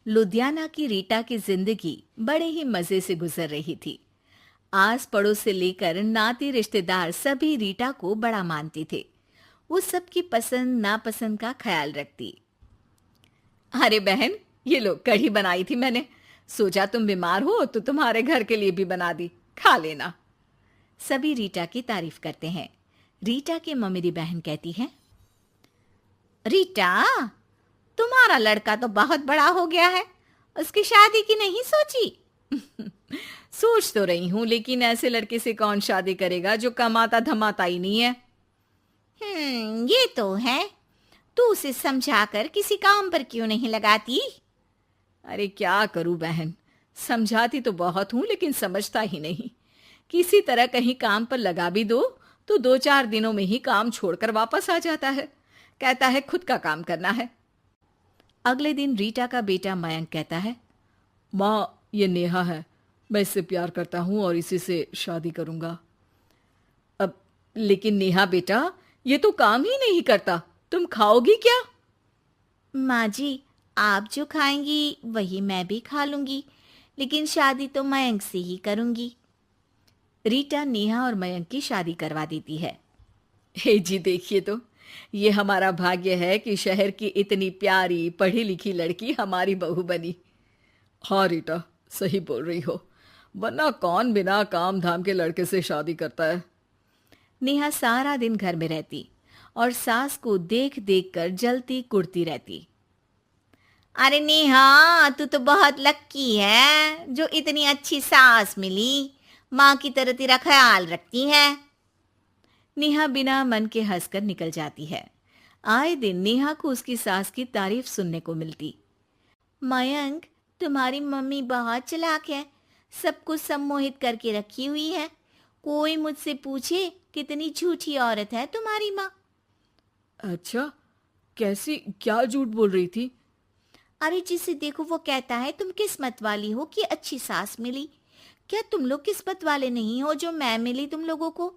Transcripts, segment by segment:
लुधियाना की रीटा की जिंदगी बड़े ही मजे से गुजर रही थी। आस पड़ोस से लेकर नाती रिश्तेदार सभी रीटा को बड़ा मानते थे। वो सबकी पसंद नापसंद का ख्याल रखती। अरे बहन, ये लो कढ़ी बनाई थी मैंने। सोचा तुम बीमार हो तो तुम्हारे घर के लिए भी बना दी, खा लेना। सभी रीटा की तारीफ करते हैं। रीटा की ममेरी बहन कहती है, रीटा, तुम्हारा लड़का तो बहुत बड़ा हो गया है, उसकी शादी की नहीं सोची? सोच तो रही हूं, लेकिन ऐसे लड़के से कौन शादी करेगा जो कमाता धमाता ही नहीं है। ये तो है। तू उसे समझाकर किसी काम पर क्यों नहीं लगाती? अरे क्या करूं बहन, समझाती तो बहुत हूं लेकिन समझता ही नहीं। किसी तरह कहीं काम पर लगा भी दो तो 2-4 दिनों में ही काम छोड़कर वापस आ जाता है। कहता है खुद का काम करना है। अगले दिन रीटा का बेटा मयंक कहता है, माँ, ये नेहा है, मैं इससे प्यार करता हूं और इसी से शादी करूंगा। अब लेकिन नेहा बेटा, ये तो काम ही नहीं करता, तुम खाओगी क्या? माँ जी, आप जो खाएंगी वही मैं भी खा लूंगी, लेकिन शादी तो मयंक से ही करूंगी। रीटा नेहा और मयंक की शादी करवा देती है। हे जी, देखिए तो, ये हमारा भाग्य है कि शहर की इतनी प्यारी पढ़ी लिखी लड़की हमारी बहू बनी। हाँ रीटा, सही बोल रही हो, वरना कौन बिना काम धाम के लड़के से शादी करता है। नेहा सारा दिन घर में रहती और सास को देख देख कर जलती कुड़ती रहती। अरे नेहा, तू तो बहुत लक्की है जो इतनी अच्छी सास मिली, माँ की तरह तेरा ख्याल रखती है। नेहा बिना मन के हंसकर निकल जाती है। आए दिन नेहा को उसकी सास की तारीफ सुनने को मिलती। मयंक, तुम्हारी मम्मी बहुत चालाक है, सबको सम्मोहित करके रखी हुई है। कोई मुझसे पूछे कितनी झूठी औरत है तुम्हारी माँ। अच्छा, कैसी, क्या झूठ बोल रही थी? अरे जिसे देखो वो कहता है तुम किस्मत वाली हो कि अच्छी सास मिली। क्या तुम लोग किस्मत वाले नहीं हो जो मैं मिली तुम लोगों को?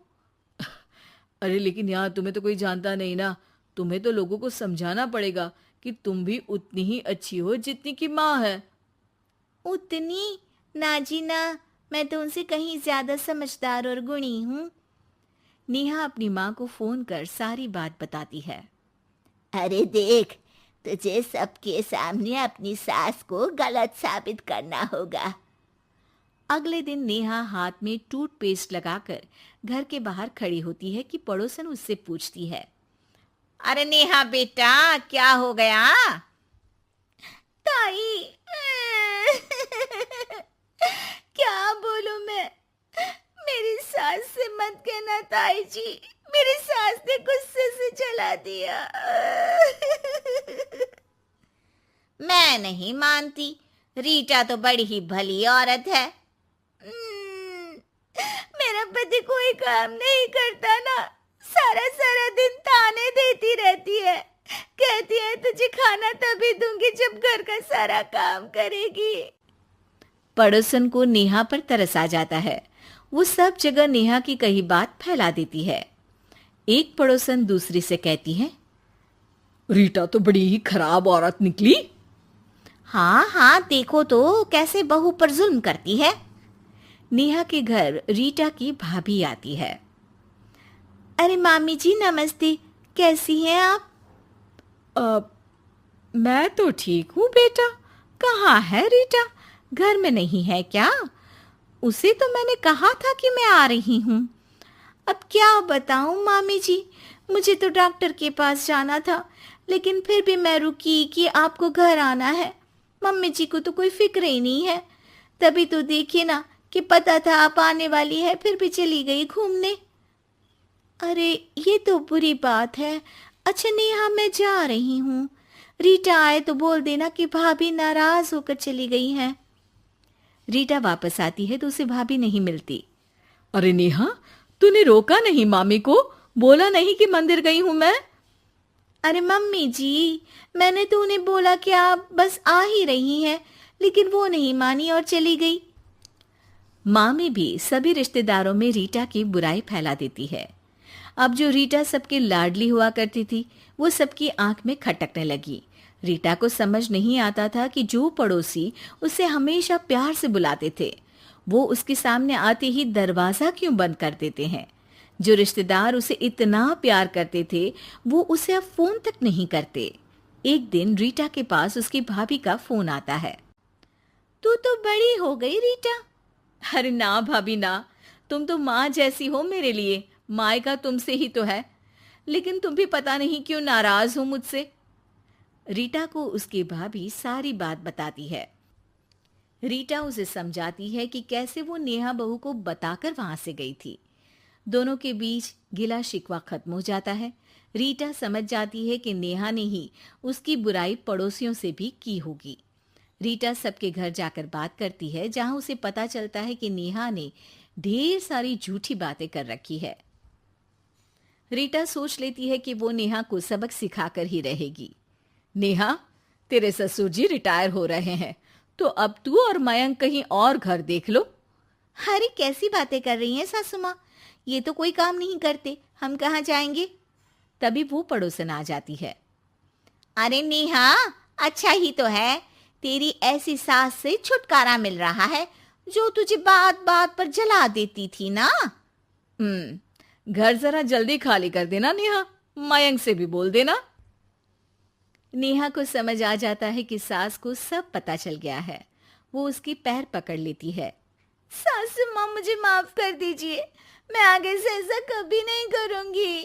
अरे लेकिन यहाँ तुम्हें तो कोई जानता नहीं ना, तुम्हें तो लोगों को समझाना पड़ेगा कि तुम भी उतनी ही अच्छी हो जितनी की माँ है। उतनी? ना जी ना, मैं तो उनसे कहीं ज्यादा समझदार और गुणी हूँ। नेहा अपनी माँ को फोन कर सारी बात बताती है। अरे देख, तुझे सबके सामने अपनी सास को गलत साबित करना होगा। अगले दिन नेहा हाथ में टूथपेस्ट लगाकर घर के बाहर खड़ी होती है कि पड़ोसन उससे पूछती है, अरे नेहा बेटा, क्या हो गया? ताई, क्या बोलूं मैं? मेरी सास से मत कहना ताई जी, मेरी सास ने गुस्से से जला दिया। मैं नहीं मानती, रीटा तो बड़ी ही भली औरत है। मेरा पति कोई काम नहीं करता ना, सारा सारा दिन ताने देती रहती है, कहती है तुझे खाना तभी दूंगी जब घर का सारा काम करेगी। पड़ोसन को नेहा पर तरस आ जाता है। वो सब जगह नेहा की कही बात फैला देती है। एक पड़ोसन दूसरी से कहती है, रीटा तो बड़ी ही खराब औरत निकली। हाँ हाँ, देखो तो कैसे बहू पर जुल्म करती है। नेहा के घर रीटा की भाभी आती है। अरे मामी जी नमस्ते, कैसी हैं आप? मैं तो ठीक हूँ बेटा, कहाँ है रीटा? घर में नहीं है क्या? उसे तो मैंने कहा था कि मैं आ रही हूँ। अब क्या बताऊँ मामी जी, मुझे तो डॉक्टर के पास जाना था, लेकिन फिर भी मैं रुकी कि आपको घर आना है। मम्मी जी को तो कोई फिक्र ही नहीं है। तभी तो देखिए ना कि पता था आप आने वाली है, फिर भी चली गई घूमने। अरे ये तो बुरी बात है। अच्छा नेहा, मैं जा रही हूँ, रीटा आए तो बोल देना कि भाभी नाराज होकर चली गई हैं। रीटा वापस आती है तो उसे भाभी नहीं मिलती। अरे नेहा, तूने रोका नहीं मामी को? बोला नहीं कि मंदिर गई हूं मैं? अरे मम्मी जी, मैंने तो उन्हें बोला कि आप बस आ ही रही हैं, लेकिन वो नहीं मानी और चली गई। मामी भी सभी रिश्तेदारों में रीटा की बुराई फैला देती है। अब जो रीटा सबकी लाडली हुआ करती थी, वो सबकी आंख में खटकने लगी। रीटा को समझ नहीं आता था कि जो पड़ोसी उसे हमेशा प्यार से बुलाते थे, वो उसके सामने आते ही दरवाजा क्यों बंद कर देते हैं। जो रिश्तेदार उसे इतना प्यार करते थे, वो उसे अब फोन तक नहीं करते। एक दिन रीटा के पास उसकी भाभी का फोन आता है। तू तो बड़ी हो गई रीटा। अरे ना भाभी ना, तुम तो माँ जैसी हो मेरे लिए, मायका तुमसे ही तो है, लेकिन तुम भी पता नहीं क्यों नाराज हो मुझसे। रीटा को उसकी भाभी सारी बात बताती है। रीटा उसे समझाती है कि कैसे वो नेहा बहू को बताकर वहां से गई थी। दोनों के बीच गिला शिकवा खत्म हो जाता है। रीटा समझ जाती है कि नेहा ने ही उसकी बुराई पड़ोसियों से भी की होगी। रीटा सबके घर जाकर बात करती है, जहां उसे पता चलता है कि नेहा ने ढेर सारी झूठी बातें कर रखी है। रीटा सोच लेती है कि वो नेहा को सबक सिखाकर ही रहेगी। नेहा, तेरे ससुर जी रिटायर हो रहे हैं, तो अब तू और मयंक कहीं और घर देख लो। अरे कैसी बातें कर रही हैं सासू माँ, ये तो कोई काम नहीं करते, हम कहाँ जाएंगे। तभी वो पड़ोसन आ जाती है। अरे नेहा, अच्छा ही तो है, तेरी ऐसी सास से छुटकारा मिल रहा है जो तुझे बात बात पर जला देती थी ना। घर जरा जल्दी खाली कर देना नेहा, मयंक से भी बोल देना। नेहा को समझ आ जाता है कि सास को सब पता चल गया है। वो उसकी पैर पकड़ लेती है। सासू माँ, मुझे माफ कर दीजिए, मैं आगे से ऐसा कभी नहीं करूंगी।